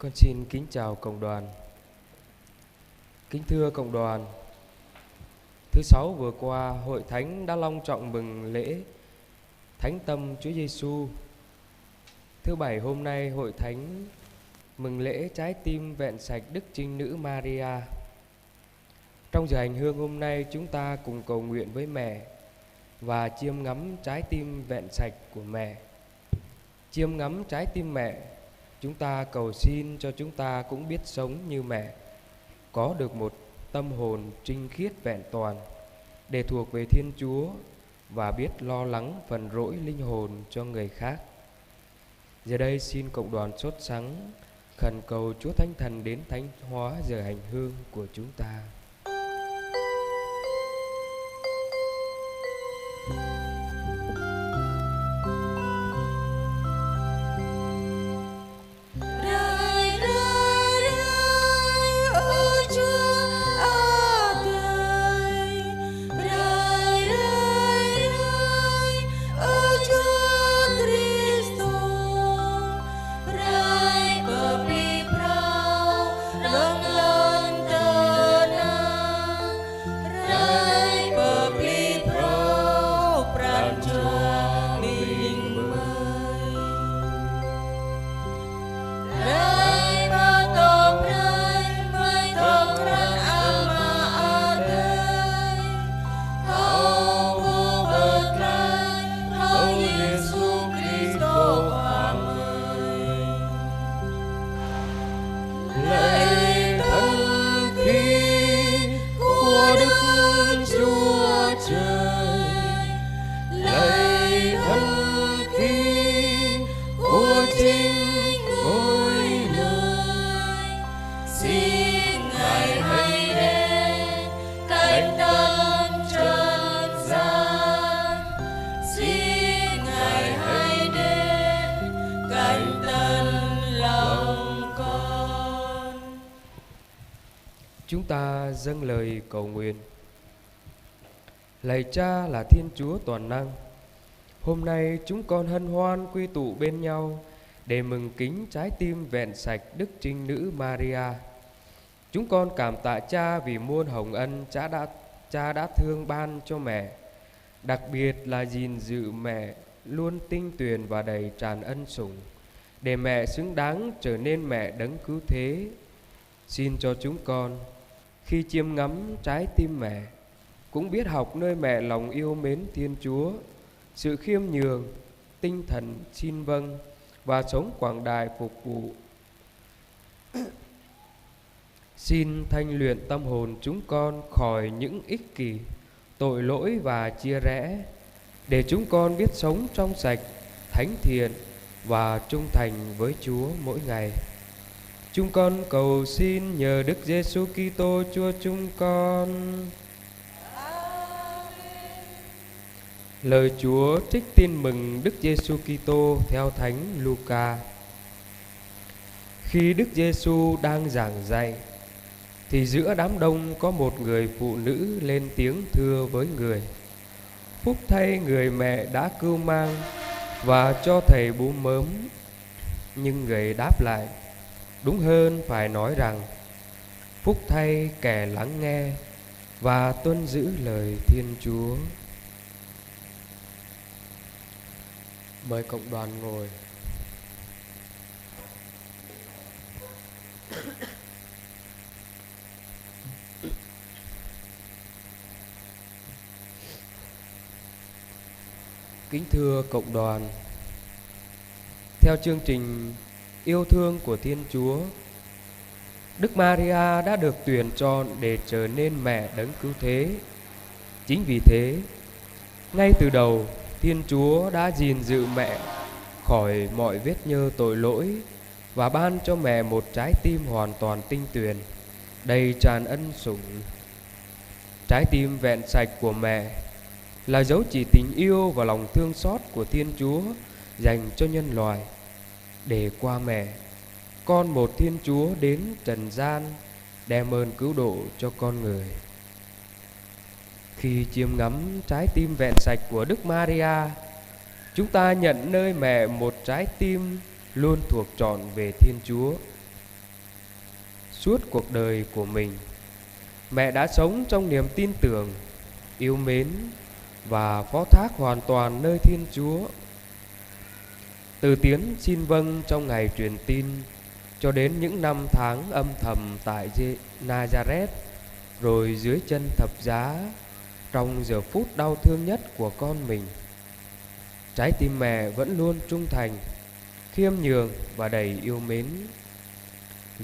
Con xin kính chào cộng đoàn. Kính thưa cộng đoàn, thứ Sáu vừa qua, Hội Thánh đã long trọng mừng lễ Thánh Tâm Chúa Giêsu. Thứ Bảy hôm nay, Hội Thánh mừng lễ Trái Tim Vẹn Sạch Đức Trinh Nữ Maria. Trong giờ hành hương hôm nay, chúng ta cùng cầu nguyện với mẹ và chiêm ngắm trái tim vẹn sạch của mẹ. Chiêm ngắm trái tim mẹ, chúng ta cầu xin cho chúng ta cũng biết sống như mẹ, có được một tâm hồn trinh khiết vẹn toàn để thuộc về Thiên Chúa và biết lo lắng phần rỗi linh hồn cho người khác. Giờ đây xin cộng đoàn sốt sắng khẩn cầu Chúa Thánh Thần đến thánh hóa giờ hành hương của chúng ta. Chúng ta dâng lời cầu nguyện. Lạy Cha là Thiên Chúa toàn năng, hôm nay chúng con hân hoan quy tụ bên nhau để mừng kính trái tim vẹn sạch Đức Trinh Nữ Maria. Chúng con cảm tạ Cha vì muôn hồng ân Cha đã thương ban cho mẹ, đặc biệt là gìn giữ mẹ luôn tinh tuyền và đầy tràn ân sủng, để mẹ xứng đáng trở nên mẹ đấng cứu thế. Xin cho chúng con khi chiêm ngắm trái tim mẹ cũng biết học nơi mẹ lòng yêu mến Thiên Chúa, sự khiêm nhường, tinh thần xin vâng và sống quảng đại phục vụ. Xin thanh luyện tâm hồn chúng con khỏi những ích kỷ, tội lỗi và chia rẽ, để chúng con biết sống trong sạch, thánh thiện và trung thành với Chúa mỗi ngày. Chúng con cầu xin nhờ Đức Giêsu Kitô Chúa chúng con. Lời Chúa trích tin mừng Đức Giêsu Kitô theo Thánh Luca. Khi Đức Giêsu đang giảng dạy, thì giữa đám đông có một người phụ nữ lên tiếng thưa với người: Phúc thay người mẹ đã cưu mang và cho thầy bú mớm. Nhưng người đáp lại: Đúng hơn phải nói rằng, phúc thay kẻ lắng nghe và tuân giữ lời Thiên Chúa. Mời cộng đoàn ngồi. Kính thưa cộng đoàn, theo chương trình yêu thương của Thiên Chúa, Đức Maria đã được tuyển chọn để trở nên mẹ đấng cứu thế. Chính vì thế, ngay từ đầu, Thiên Chúa đã gìn giữ mẹ khỏi mọi vết nhơ tội lỗi và ban cho mẹ một trái tim hoàn toàn tinh tuyền, đầy tràn ân sủng. Trái tim vẹn sạch của mẹ là dấu chỉ tình yêu và lòng thương xót của Thiên Chúa dành cho nhân loại, để qua mẹ, con một Thiên Chúa đến trần gian đem ơn cứu độ cho con người. Khi chiêm ngắm trái tim vẹn sạch của Đức Maria, chúng ta nhận nơi mẹ một trái tim luôn thuộc trọn về Thiên Chúa. Suốt cuộc đời của mình, mẹ đã sống trong niềm tin tưởng, yêu mến và phó thác hoàn toàn nơi Thiên Chúa. Từ tiếng xin vâng trong ngày truyền tin cho đến những năm tháng âm thầm tại Nazareth, rồi dưới chân thập giá, trong giờ phút đau thương nhất của con mình, trái tim mẹ vẫn luôn trung thành, khiêm nhường và đầy yêu mến.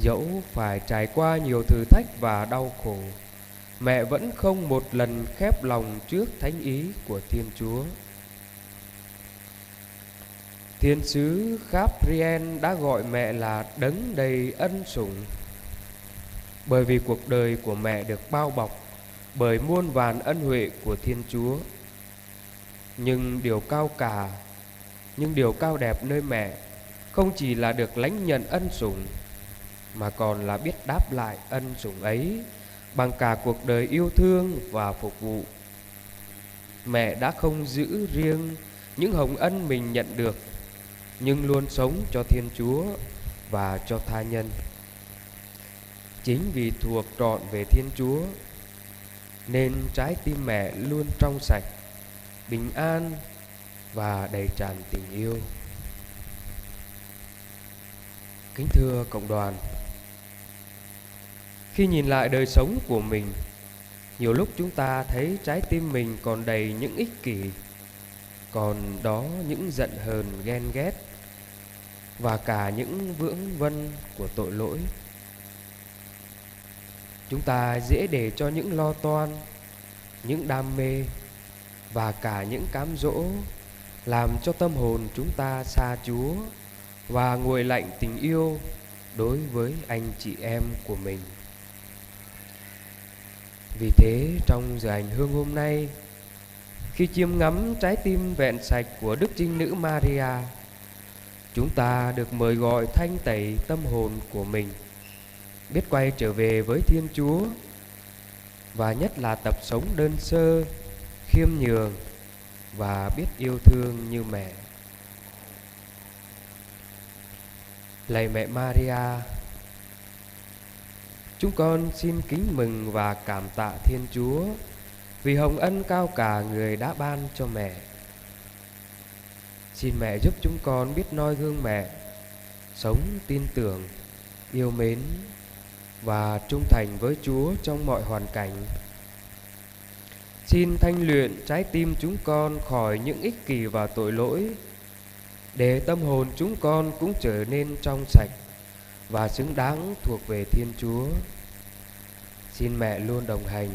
Dẫu phải trải qua nhiều thử thách và đau khổ, mẹ vẫn không một lần khép lòng trước thánh ý của Thiên Chúa. Thiên sứ Gabriel đã gọi mẹ là đấng đầy ân sủng, bởi vì cuộc đời của mẹ được bao bọc bởi muôn vàn ân huệ của Thiên Chúa. Nhưng điều cao đẹp nơi mẹ không chỉ là được lãnh nhận ân sủng, mà còn là biết đáp lại ân sủng ấy bằng cả cuộc đời yêu thương và phục vụ. Mẹ đã không giữ riêng những hồng ân mình nhận được, nhưng luôn sống cho Thiên Chúa và cho tha nhân. Chính vì thuộc trọn về Thiên Chúa nên trái tim mẹ luôn trong sạch, bình an và đầy tràn tình yêu. Kính thưa cộng đoàn, khi nhìn lại đời sống của mình, nhiều lúc chúng ta thấy trái tim mình còn đầy những ích kỷ, còn đó những giận hờn, ghen ghét và cả những vướng vân của tội lỗi. Chúng ta dễ để cho những lo toan, những đam mê và cả những cám dỗ làm cho tâm hồn chúng ta xa Chúa và nguội lạnh tình yêu đối với anh chị em của mình. Vì thế, trong giờ hành hương hôm nay, khi chiêm ngắm trái tim vẹn sạch của Đức Trinh Nữ Maria, chúng ta được mời gọi thanh tẩy tâm hồn của mình, biết quay trở về với Thiên Chúa, và nhất là tập sống đơn sơ, khiêm nhường và biết yêu thương như mẹ. Lạy mẹ Maria, chúng con xin kính mừng và cảm tạ Thiên Chúa vì hồng ân cao cả Người đã ban cho mẹ. Xin mẹ giúp chúng con biết noi gương mẹ, sống tin tưởng, yêu mến và trung thành với Chúa trong mọi hoàn cảnh. Xin thanh luyện trái tim chúng con khỏi những ích kỷ và tội lỗi, để tâm hồn chúng con cũng trở nên trong sạch và xứng đáng thuộc về Thiên Chúa. Xin mẹ luôn đồng hành,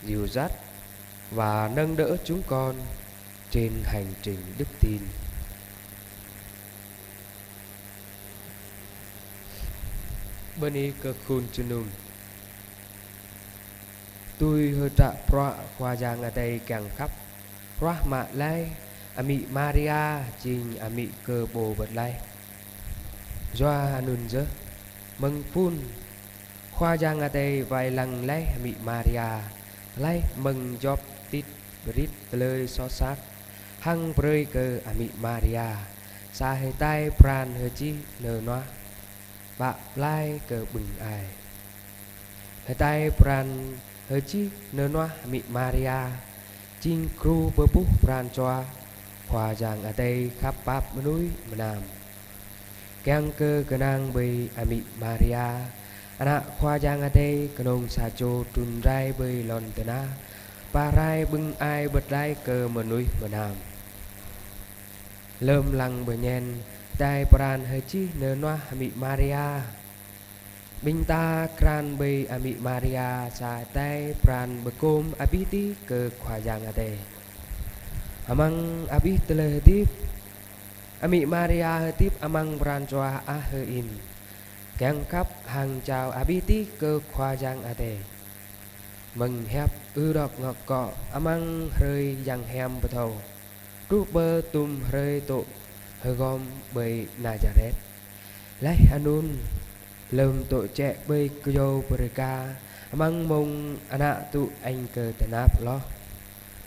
dìu dắt và nâng đỡ chúng con trên hành trình đức tin. Bani cơ khun chunum tôi hơi trả pra qua giang ở đây càng khắp pra mạ lai ami Maria trình ami cơ bồ vật lai doa anun dơ mừng phun khoa giang ở đây vài lần lai ami Maria lai mừng job tít brit lời so sát hăng prơi cơ ami Maria sa hơi tai pran hơi chi nờ noa bạ lai cơ bừng ai hơi tai pran hơi chi nơ noa mị Maria chinh kru bơ bú pran choa khoa giang ở đây khắp bắp núi nam keng cơ nang bơi mị Maria ana khoa giang ở đây nông sa chô trun rai bơi lon tena pa rai bưng ai bật rai cơ núi nam lơm lăng bờ nhen tai pran hơi chi nơ noa mị Maria Bình ta kran bê ami Maria sa tay pran bekom abiti ke khoa giang ate amang abit tele hetip ami Maria hetip amang pran choa a in keng khắp hàng chào abiti ke khoa giang ate mừng hẹp đọc ngọc cọ amang rơi giang hem bờ thầu rúp bơ tum rơi tụ hơi gom bơi Nazareth lấy anun lơm tội trẻ bơi kêu berka amang mong anak tu anh cơ tenap lo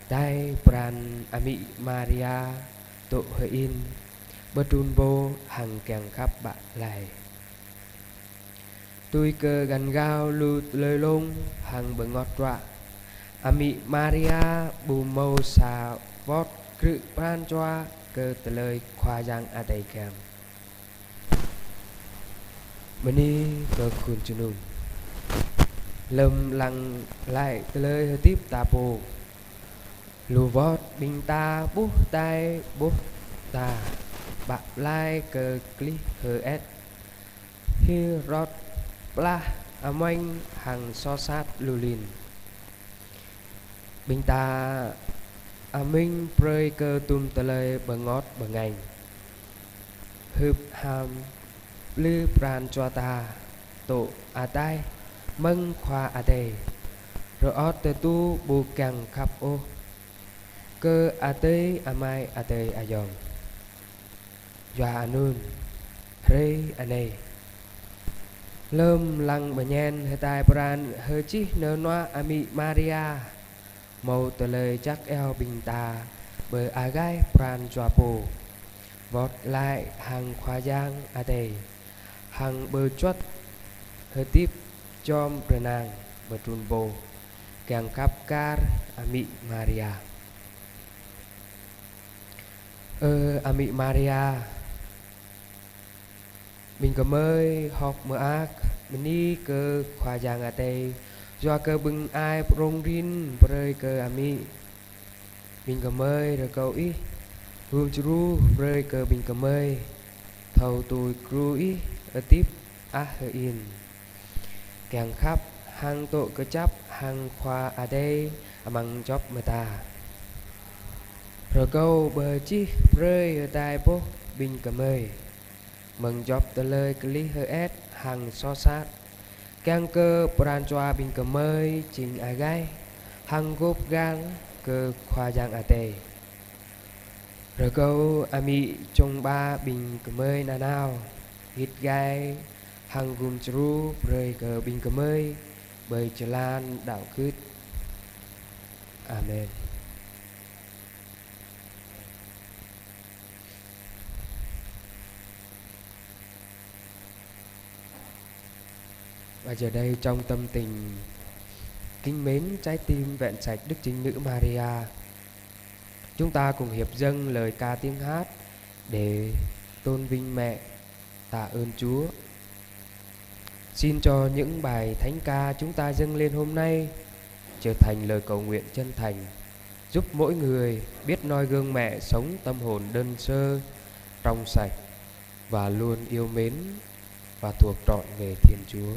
tai pran ami Maria tu hein betun bo hàng kèng khắp bạn lại Tôi cơ gần gao lưu lời lông hàng bờ ngọt rạ. Ami Maria bù mâu xà vót cự pran choa cơ tờ lời khoa giang a đầy kèm. Mani cơ khun chunung. Lâm lăng lại tờ lời hơi tiếp tà bồ. Lù vót bình ta bút tay bút ta. Bạc lai cơ kli hơ ết. Hi rót pla amoanh hàng so sát lưu lìn. Bình ta minh prơi cơ tum tờ lời bờ ngót bờ ngành. Hụp hàm lư pran cho ta tổ a tai mâng khoa a đề. Rồi ót tờ tu bù càng khắp ô. Cơ a tê a mai a tê a dòng. Dòa a nun rê a nê. Lâm lăng bờ nhen hơi tai pran hơi chí nơ noa ami Maria. Màu tờ lời chắc eo bình ta bờ a gai pran choa bồ. Vọt lại hàng khoa giang a tê. Hàng bờ chuất hơi tiếp chom bờ nàng bờ trùn bồ. Càng khắp car ami Maria. Ami Maria. Mình cảm ơi học mơ ác. Mình đi cơ khoa giang a tê. Do cơ bưng ai rong rin bơi cơ ami. Mình cảm ơi rồi câu ý. Hùm chú bơi cơ mình cảm ơi. Thầu tùi cru ý ở tiếp á hơ in. Càng khắp hàng tổ cơ chấp hàng khoa à đây măng chóp mơ ta. Rồi câu bờ chi rơi ở tai bố bình cảm ơi. Mừng chóp tờ lời cơ lý hơ ết hàng so sát. Càng cơ pran choa bình cảm ơi trình à gai. Hàng gốp gan cơ khoa giang à tê. Rồi câu ami trong ba bình cảm ơi nà nào. Hít gai hàng gùm chú rơi cơ bình cảm ơi. Bởi trở lan đạo cứt. Amen. Và giờ đây trong tâm tình kính mến trái tim vẹn sạch Đức Trinh Nữ Maria, chúng ta cùng hiệp dâng lời ca tiếng hát để tôn vinh mẹ, tạ ơn Chúa. Xin cho những bài thánh ca chúng ta dâng lên hôm nay trở thành lời cầu nguyện chân thành, giúp mỗi người biết noi gương mẹ sống tâm hồn đơn sơ, trong sạch và luôn yêu mến và thuộc trọn về Thiên Chúa.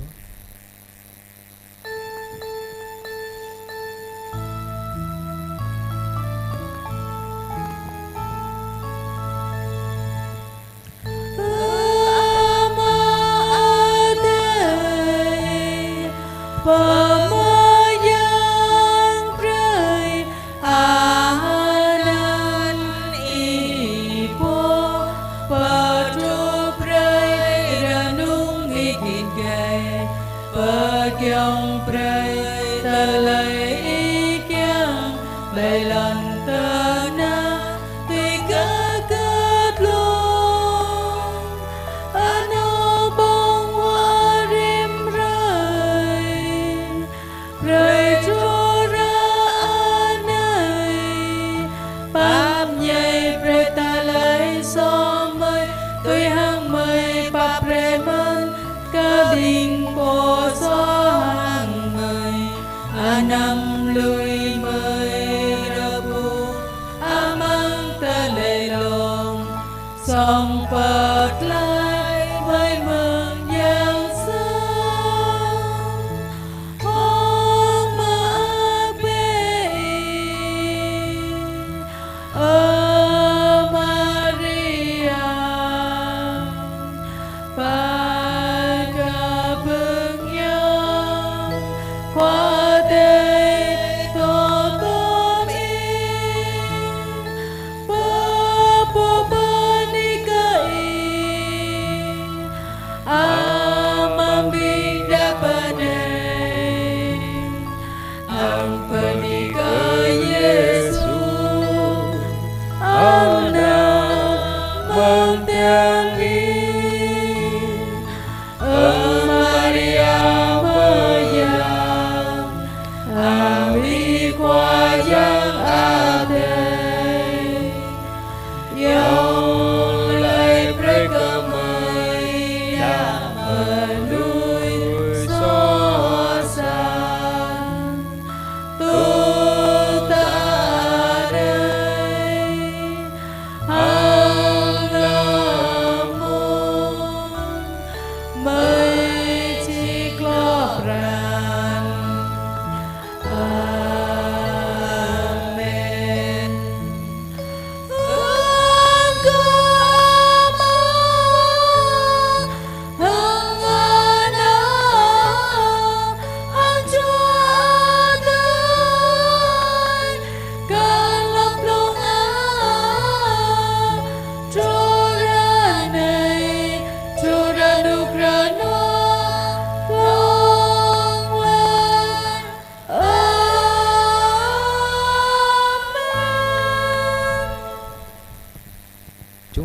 Maria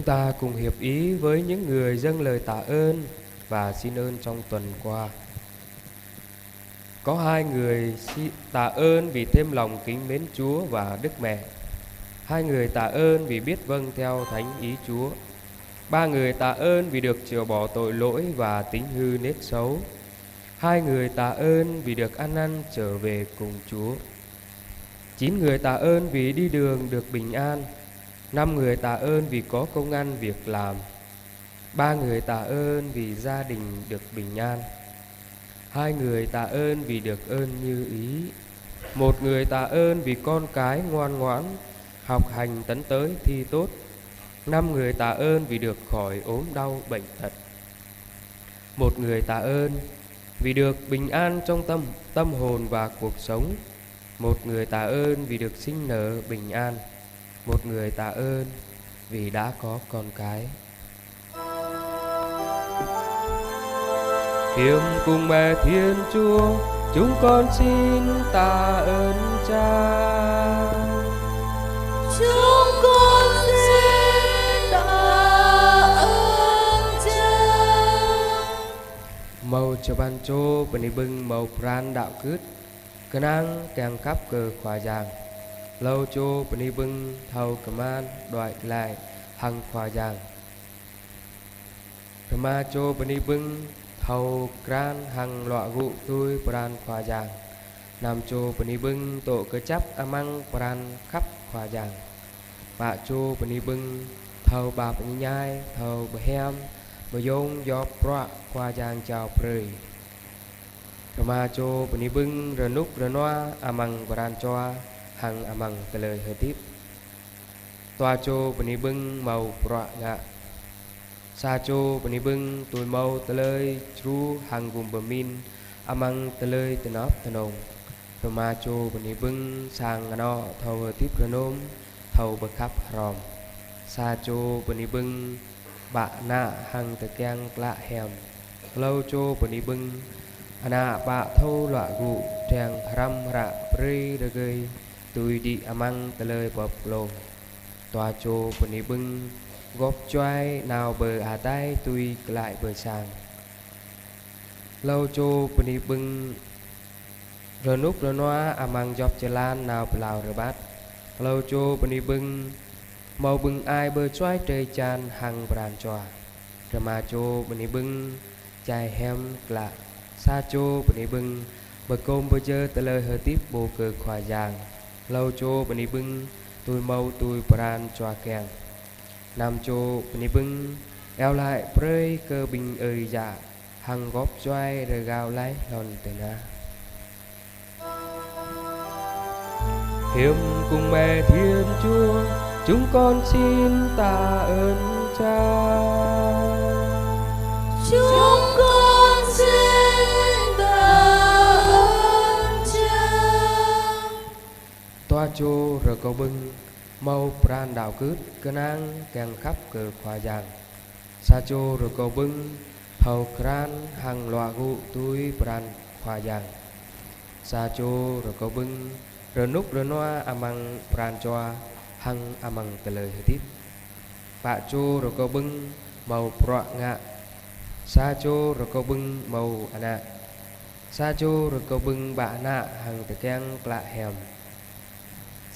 ta cùng hiệp ý với những người dâng lời tạ ơn và xin ơn trong tuần qua. Có 2 người tạ ơn vì thêm lòng kính mến Chúa và Đức Mẹ. 2 người tạ ơn vì biết vâng theo thánh ý Chúa. 3 người tạ ơn vì được chữa bỏ tội lỗi và tính hư nết xấu. 2 người tạ ơn vì được ăn năn trở về cùng Chúa. 9 người tạ ơn vì đi đường được bình an. 5 người tạ ơn vì có công ăn việc làm. 3 người tạ ơn vì gia đình được bình an. 2 người tạ ơn vì được ơn như ý. 1 người tạ ơn vì con cái ngoan ngoãn, học hành tấn tới thi tốt. 5 người tạ ơn vì được khỏi ốm đau bệnh tật. 1 người tạ ơn vì được bình an trong tâm hồn và cuộc sống. 1 người tạ ơn vì được sinh nở bình an. 1 người tạ ơn vì đã có con cái. Kiêm cùng mẹ Thiên Chúa, chúng con xin tạ ơn Cha. Chúng con xin tạ ơn Cha. Màu cho ban chô bần bưng màu pran đạo cứt cơ năng càng khắp cờ khóa giang lâu chô bần bưng thầu cầm an đoại lại hằng khóa giang ma chô bần bưng thầu gran hằng lọa gụ tôi pran khóa giang nam chô bần bưng tổ cơ chấp amang pran khắp khóa giang bạ chô bần bưng thầu bà bần nhai thầu bà hem bà dông gió prạ khóa giang chào prơi ma chô bần bưng rờ núc rờ noa amang pran choa hằng amang tờ lời hơi tiếp toa chô bần bưng màu prạ ngạ sa chô bần bưng tuổi màu tờ lời tru hằng vùng bờ min amang tờ lời tờ nóc tờ nồng ma chô bần bưng sang ngano thầu hơi tiếp rờ nôm thầu bờ khắp ròm sa chô bần bưng bạ nạ hằng tờ keng lạ hèm lâu chô bần bưng ana bạ thâu lọa gụ trang ram rạ prê đơ gây tùy đi amang tờ lời bập lô tòa chô bần bưng góp choai nào bờ à tay tùy lại bờ sàng lâu chô bần bưng rờ núc rờ noa amang dọc chê lan nào bờ lào rờ bát lâu chô bần bưng màu bưng ai bờ choai trời chan hằng bràn choa rờ ma chô bần bưng chai hem lạ sa chô bần bưng bờ côm bờ chơ tờ lời hơi tiếp bồ cờ khóa giang lâu chô bần bưng tôi mâu tôi pran choa keng nam chô bần bưng eo lại prơi cơ bình ơi dạ hằng góp choai rồi gào lấy lòn tờ na hiệp cùng mẹ Thiên Chúa chúng con xin tạ ơn Cha. Chúng con xin tạ ơn Cha. Toa chô rồi cầu bưng màu pran đảo cứt cơ năng càng khắp cờ khóa giang sa chô rồi cầu bưng thầu kran hằng lọa gụ túi pran khóa giang sa chô rồi cầu bưng rờ núc rờ noa amang pran choa hằng amang tờ lời hơi tiếp bạ chô rồi cầu bưng màu prạ ngạ sa chô rồi cầu bưng màu ana sa chô rồi cầu bưng bạ nạ hằng tờ keng lạ hèm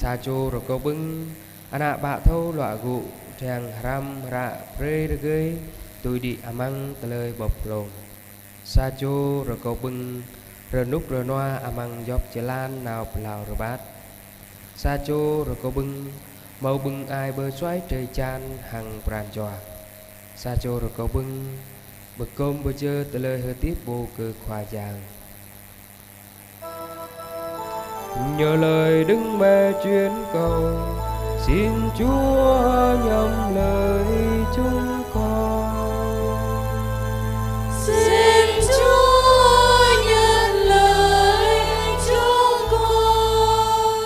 sa chô rồi cầu bưng ana bạ thâu lọa gụ trang ram rạ prê đơ gây tùy đi amang tờ lời bập lồn sa chô rồi cầu bưng rờ núc rờ noa amang dọc chê lan nào lào rờ bát sa chô rồi cầu bưng màu bưng ai bơ xoáy trời chan hằng pran choa sa chô rồi cầu bưng bờ côm bờ chơ tờ lời hơi tiếp bồ cơ khóa giang nhờ lời Đức Mẹ chuyên cầu xin Chúa nhầm lời chúng con. Xin Chúa nhận lời chúng con.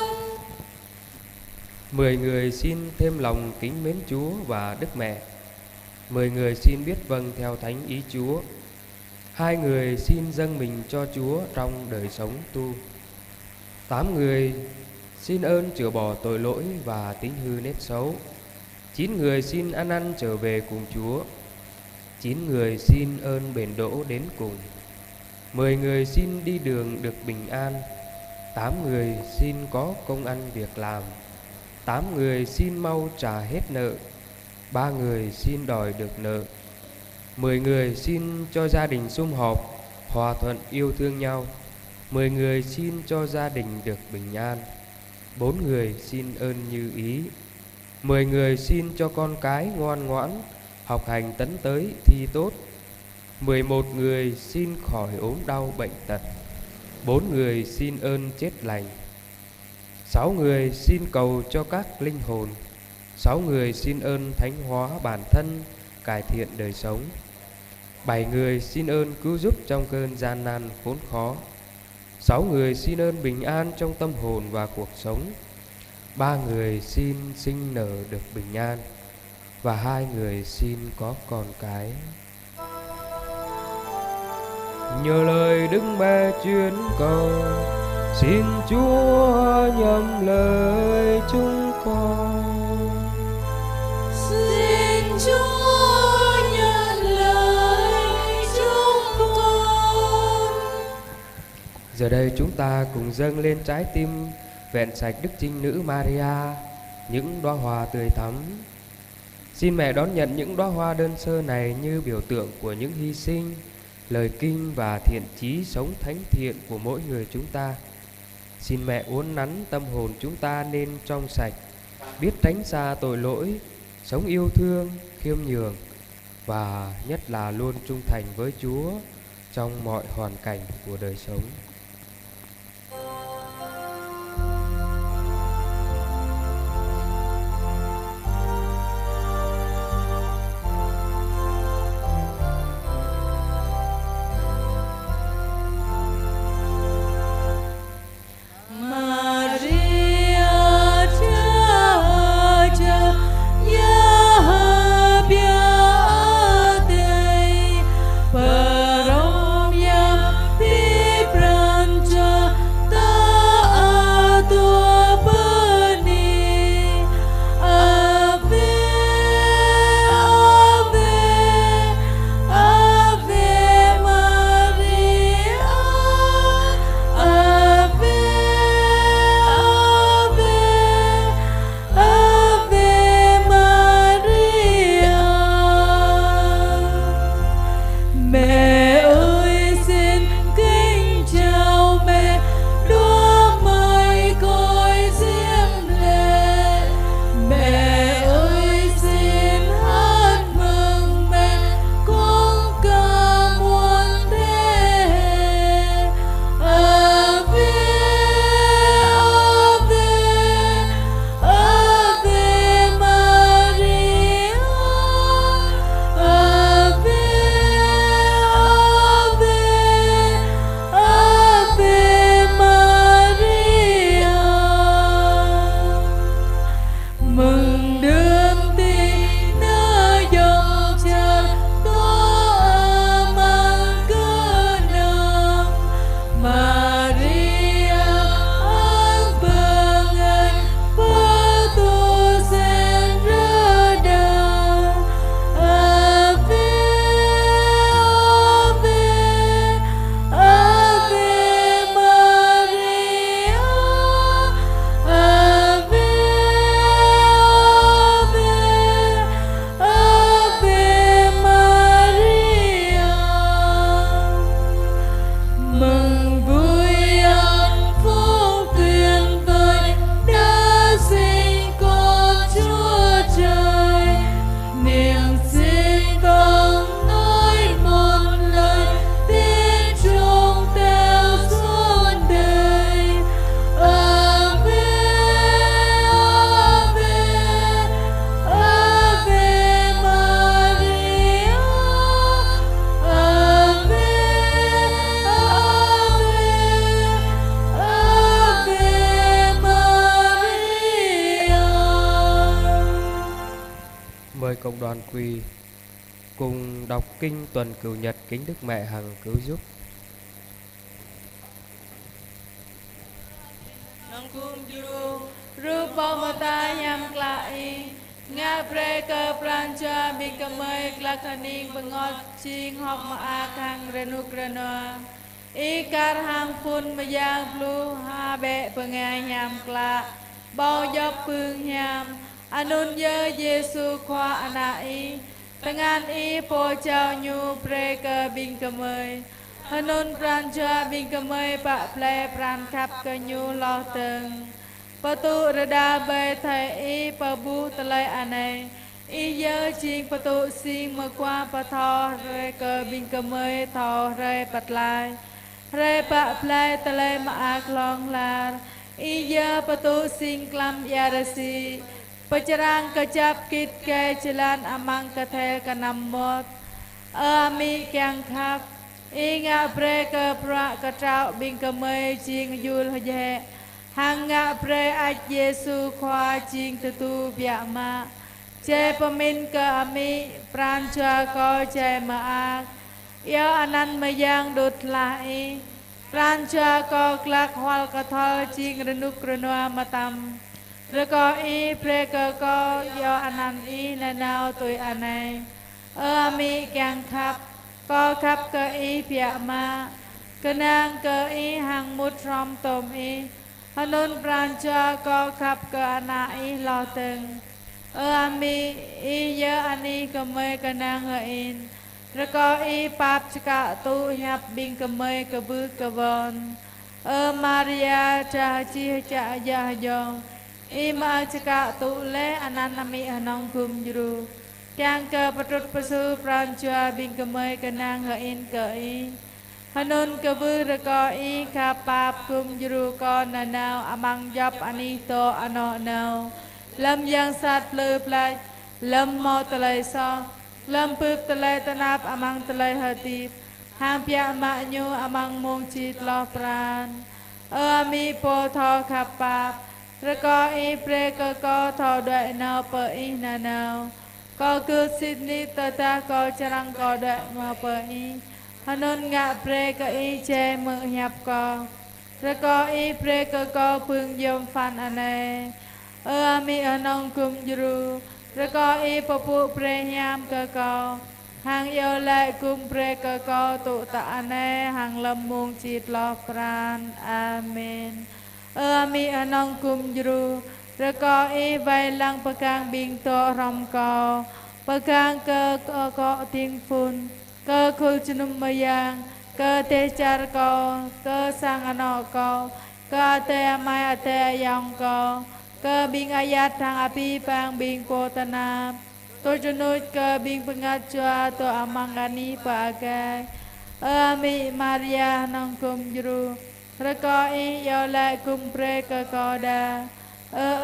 10 người xin thêm lòng kính mến Chúa và Đức Mẹ. 10 người xin biết vâng theo thánh ý Chúa. 2 người xin dâng mình cho Chúa trong đời sống tu. 8 người xin ơn chữa bỏ tội lỗi và tính hư nết xấu. 9 người xin ăn năn trở về cùng Chúa. 9 người xin ơn bền đỗ đến cùng. 10 người xin đi đường được bình an. 8 người xin có công ăn việc làm. 8 người xin mau trả hết nợ. 3 người xin đòi được nợ. 10 người xin cho gia đình sum họp, hòa thuận yêu thương nhau. 10 người xin cho gia đình được bình an. 4 người xin ơn như ý. 10 người xin cho con cái ngoan ngoãn, học hành tấn tới thi tốt. 11 người xin khỏi ốm đau bệnh tật. 4 người xin ơn chết lành. 6 người xin cầu cho các linh hồn. 6 người xin ơn thánh hóa bản thân, cải thiện đời sống. 7 người xin ơn cứu giúp trong cơn gian nan khốn khó. 6 người xin ơn bình an trong tâm hồn và cuộc sống. 3 người xin sinh nở được bình an. Và 2 người xin có con cái. Nhờ lời Đức Mẹ chuyên cầu, xin Chúa nhậm lời chúng con. Xin Chúa nhận lời chúng con. Giờ đây chúng ta cùng dâng lên trái tim vẹn sạch Đức Trinh Nữ Maria những đóa hoa tươi thắm. Xin mẹ đón nhận những đóa hoa đơn sơ này như biểu tượng của những hy sinh, lời kinh và thiện chí sống thánh thiện của mỗi người chúng ta. Xin mẹ uốn nắn tâm hồn chúng ta nên trong sạch, biết tránh xa tội lỗi, sống yêu thương, khiêm nhường và nhất là luôn trung thành với Chúa trong mọi hoàn cảnh của đời sống. Mời cộng đoàn quỳ cùng đọc kinh tuần cửu nhật kính Đức Mẹ Hằng cứu giúp. Nang kum juru rupa mata yang klai ngã pre cơ pran cha bi cơ mây lạc ninh bằng ngọt chinh học mà a khang renu krana ý car hang phun mà giang plu ha bẹ bằng ngày nhàm kla bao dọc phương nhàm anun dơ Giêsu khoa anai tangan i po chao nhu pre cơ bin cơ mây anun pran cha bin cơ mây bạ ple pran khắp cơ nhu lo từng Patu rada bay thay y pa bu talai anay y dơ chiên patu xin mơ qua pa thò re cơ bin cơ mây thò re pat lai re pa plai talai ma ak long lar y dơ patu xin klam yarasi pacarang kecap kit ke jalan amang kathel kanam mot ami kyang khap y nga pre cơ pra ka trao bin cơ mây chiên yul haje hàng ngạ pre ách Giêsu khoa chiên tu bia ma che pamin cơ ami pran cha ko che ma ak yêu anan ma yang đột lại pran cha ko klak hwal ka thol chiên renuk renua matam rồi có y pre cơ ko yêu anan y na nao tuổi anay ami kyang khap ko khap cơ y bia ma cơ nang cơ y hàng mút rom tom y Hanun prancha ko khap ke anai lo từng ami i ye ani kemai kenang hain reko i pap caka tu nyap bing kemai kebu kebon Maria cha chi cha ya yong i ma caka tu le ananami anong kum juru kyang ke patut pasu prancha bing kemai kenang hain ke i Hanun kebu reko i kapap kum juru ko nanau amang jap anito ano nau lam yang sat pleu plai lam mo talai so lam pup talai tanap amang talai hatip hang pia ma nyu amang mong chit lo pran ami po tho kapap reko i pre ko tho dai nau per i nanau ko ku Sydney tata ko charang ko dai mo per i Hanun ngạ pre cơ y che mơ nhập co Rồi có y pre cơ co phương dông phan anay ami anong kum juru Rồi có y papu pre nham cơ co Hàng yêu lại kum pre cơ co tụ tạ anay hàng lâm muông chít lo pran Amen ami anong kum juru Rồi có y vay lăng bậc càng bình tổ rong co bậc càng cơ có tiếng phun cơ khul chunum mayang cơ te char ko cơ sang ano ko cơ te amai ate yang ko cơ bing ayat thang api pang bing ko tanam to junut cơ bing pengat chua to amangani pa agai ami Maria nong kum juru reko i yo lai kum pre cơ ko da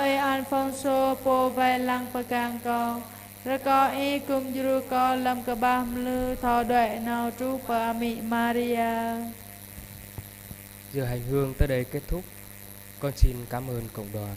ai Alfonso po vai lang pakang ko Rồi có y cùng dư có lâm cơ ba lư thọ đoại nào trú bà Mỹ Maria. Giờ hành hương tới đây kết thúc. Con xin cảm ơn cộng đoàn.